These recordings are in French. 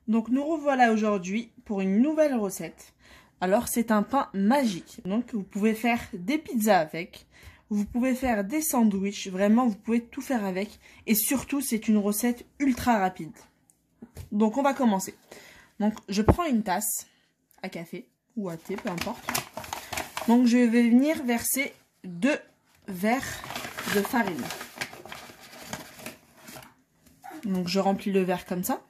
Donc nous revoilà aujourd'hui pour une nouvelle recette. Alors c'est un pain magique, donc vous pouvez faire des pizzas avec, vous pouvez faire des sandwichs, vraiment vous pouvez tout faire avec. Et surtout c'est une recette ultra rapide. Donc on va commencer. Donc je prends une tasse à café ou à thé, peu importe. Donc je vais venir verser 2 verres de farine. Donc je remplis le verre comme ça.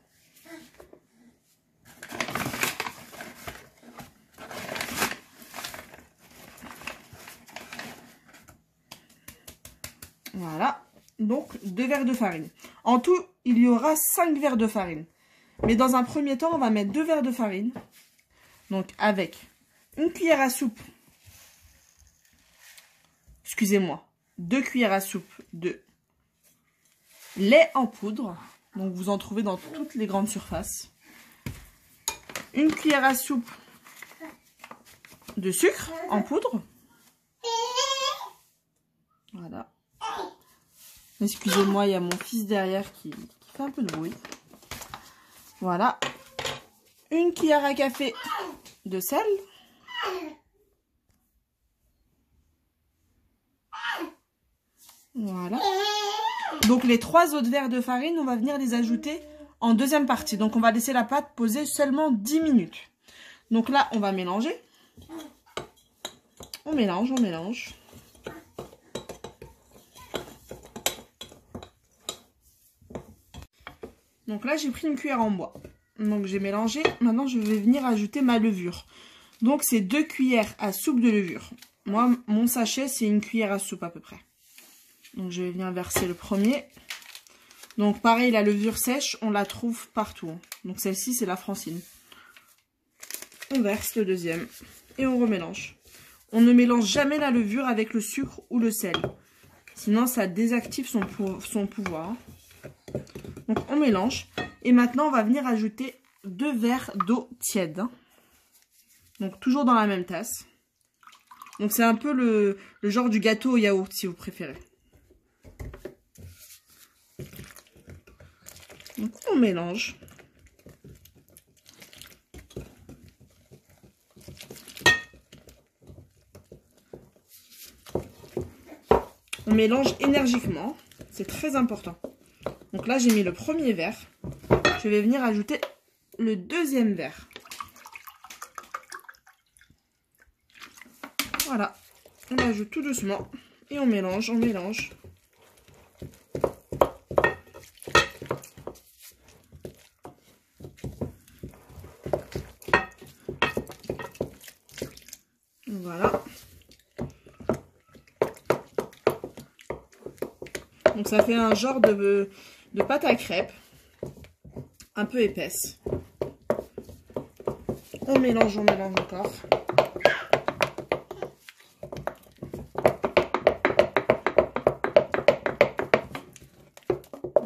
Voilà, donc 2 verres de farine. En tout, il y aura 5 verres de farine. Mais dans un premier temps, on va mettre 2 verres de farine. Donc avec une cuillère à soupe, excusez-moi, 2 cuillères à soupe de lait en poudre. Donc vous en trouvez dans toutes les grandes surfaces. Une cuillère à soupe de sucre en poudre. Voilà. Excusez-moi, il y a mon fils derrière qui fait un peu de bruit. Voilà. Une cuillère à café de sel. Voilà. Donc les 3 autres verres de farine, on va venir les ajouter en deuxième partie. Donc on va laisser la pâte poser seulement 10 minutes. Donc là, on va mélanger. On mélange, on mélange. Donc là, j'ai pris une cuillère en bois. Donc j'ai mélangé. Maintenant, je vais venir ajouter ma levure. Donc c'est 2 cuillères à soupe de levure. Moi, mon sachet, c'est une cuillère à soupe à peu près. Donc je vais venir verser le premier. Donc pareil, la levure sèche, on la trouve partout. Donc celle-ci, c'est la Francine. On verse le deuxième et on remélange. On ne mélange jamais la levure avec le sucre ou le sel. Sinon, ça désactive son pouvoir. Donc on mélange. Et maintenant, on va venir ajouter 2 verres d'eau tiède. Donc toujours dans la même tasse. Donc c'est un peu le genre du gâteau au yaourt, si vous préférez. Donc on mélange. On mélange énergiquement. C'est très important. Donc là, j'ai mis le premier verre. Je vais venir ajouter le deuxième verre. Voilà. On ajoute tout doucement. Et on mélange, on mélange. Voilà. Donc ça fait un genre de pâte à crêpes. Un peu épaisse. On mélange encore.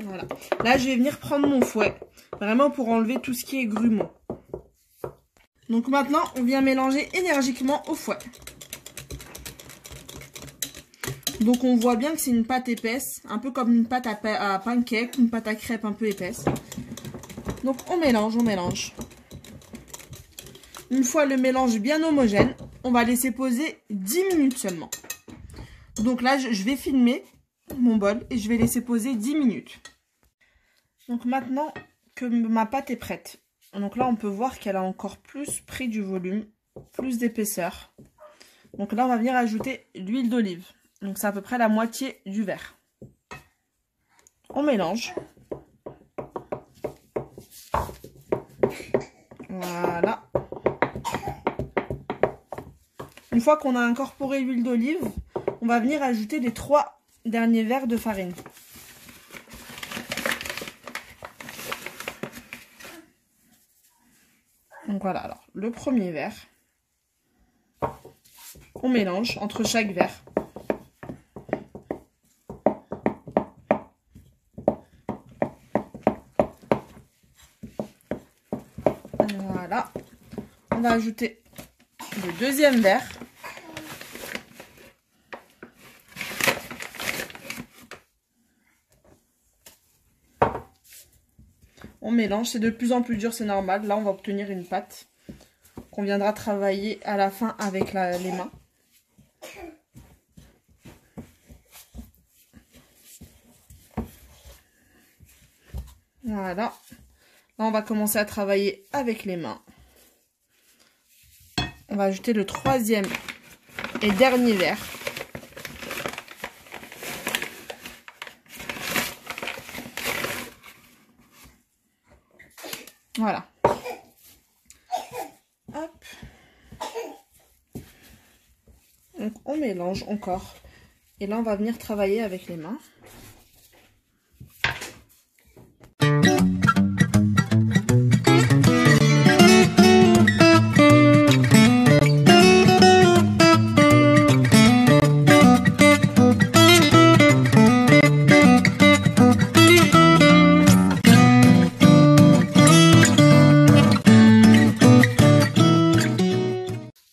Voilà. Là, je vais venir prendre mon fouet. Vraiment pour enlever tout ce qui est grumeaux. Donc maintenant, on vient mélanger énergiquement au fouet. Donc on voit bien que c'est une pâte épaisse, un peu comme une pâte à pancake, une pâte à crêpes un peu épaisse. Donc on mélange, on mélange. Une fois le mélange bien homogène, on va laisser poser 10 minutes seulement. Donc là, je vais filmer mon bol et je vais laisser poser 10 minutes. Donc maintenant que ma pâte est prête, donc là on peut voir qu'elle a encore plus pris du volume, plus d'épaisseur. Donc là on va venir ajouter l'huile d'olive. Donc c'est à peu près la moitié du verre. On mélange. Voilà. Une fois qu'on a incorporé l'huile d'olive, on va venir ajouter les 3 derniers verres de farine. Donc voilà, alors le premier verre. On mélange entre chaque verre. Voilà. On va ajouter le deuxième verre. On mélange. C'est de plus en plus dur, c'est normal. Là, on va obtenir une pâte qu'on viendra travailler à la fin avec les mains. Voilà. Là, on va commencer à travailler avec les mains. On va ajouter le troisième et dernier verre. Voilà. Hop. Donc, on mélange encore. Et là, on va venir travailler avec les mains.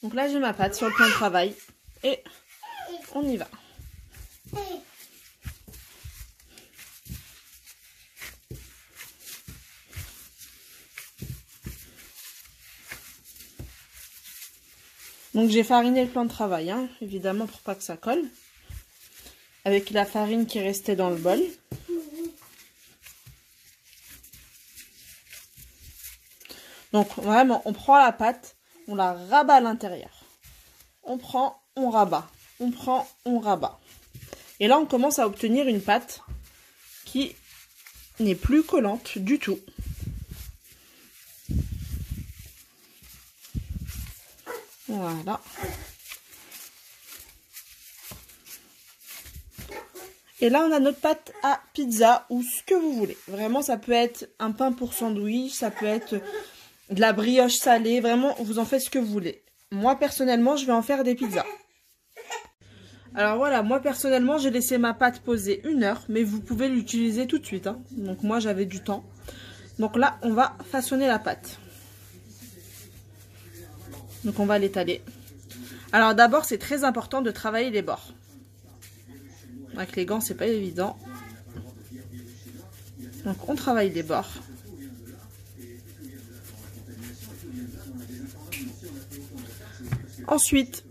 Donc là, j'ai ma pâte sur le plan de travail et on y va. Donc j'ai fariné le plan de travail, hein, évidemment pour pas que ça colle, avec la farine qui restait dans le bol. Donc vraiment, on prend la pâte, on la rabat à l'intérieur. On prend, on rabat. On prend, on rabat. Et là, on commence à obtenir une pâte qui n'est plus collante du tout. Voilà. Et là, on a notre pâte à pizza ou ce que vous voulez. Vraiment, ça peut être un pain pour sandwich, ça peut être de la brioche salée. Vraiment, vous en faites ce que vous voulez. Moi, personnellement, je vais en faire des pizzas. Alors voilà, moi, personnellement, j'ai laissé ma pâte poser 1 heure. Mais vous pouvez l'utiliser tout de suite, hein. Donc moi, j'avais du temps. Donc là, on va façonner la pâte. Donc on va l'étaler. Alors d'abord, c'est très important de travailler les bords. Avec les gants, c'est pas évident. Donc on travaille les bords. Ensuite,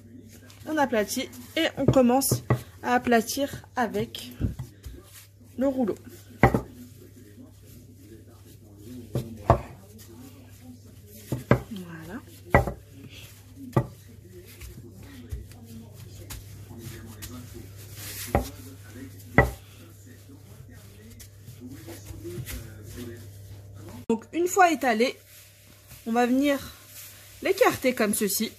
on aplatit et on commence à aplatir avec le rouleau. Voilà. Donc une fois étalé, on va venir l'écarter comme ceci.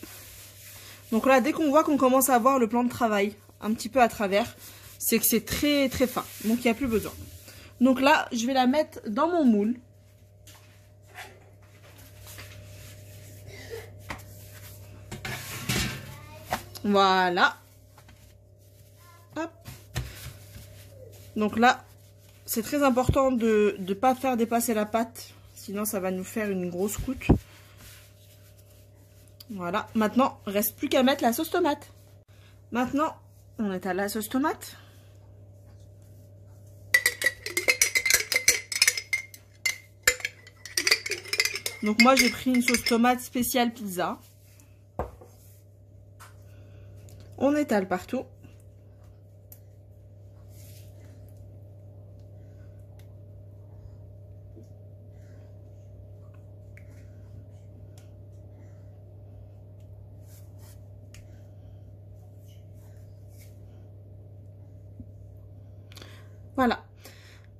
Donc là, dès qu'on voit qu'on commence à voir le plan de travail un petit peu à travers, c'est que c'est très très fin. Donc il n'y a plus besoin. Donc là, je vais la mettre dans mon moule. Voilà. Hop. Donc là, c'est très important de ne pas faire dépasser la pâte. Sinon, ça va nous faire une grosse croûte. Voilà. Maintenant, il ne reste plus qu'à mettre la sauce tomate. Maintenant, on étale la sauce tomate. Donc moi, j'ai pris une sauce tomate spéciale pizza. On étale partout. Voilà.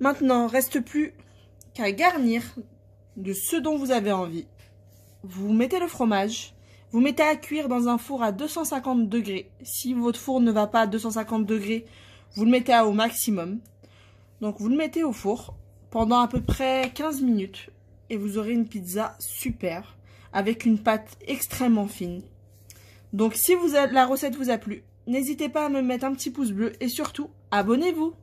Maintenant, reste plus qu'à garnir de ce dont vous avez envie. Vous mettez le fromage. Vous mettez à cuire dans un four à 250 degrés. Si votre four ne va pas à 250 degrés, vous le mettez au maximum. Donc vous le mettez au four pendant à peu près 15 minutes. Et vous aurez une pizza super avec une pâte extrêmement fine. Donc si la recette vous a plu, n'hésitez pas à me mettre un petit pouce bleu et surtout, abonnez-vous.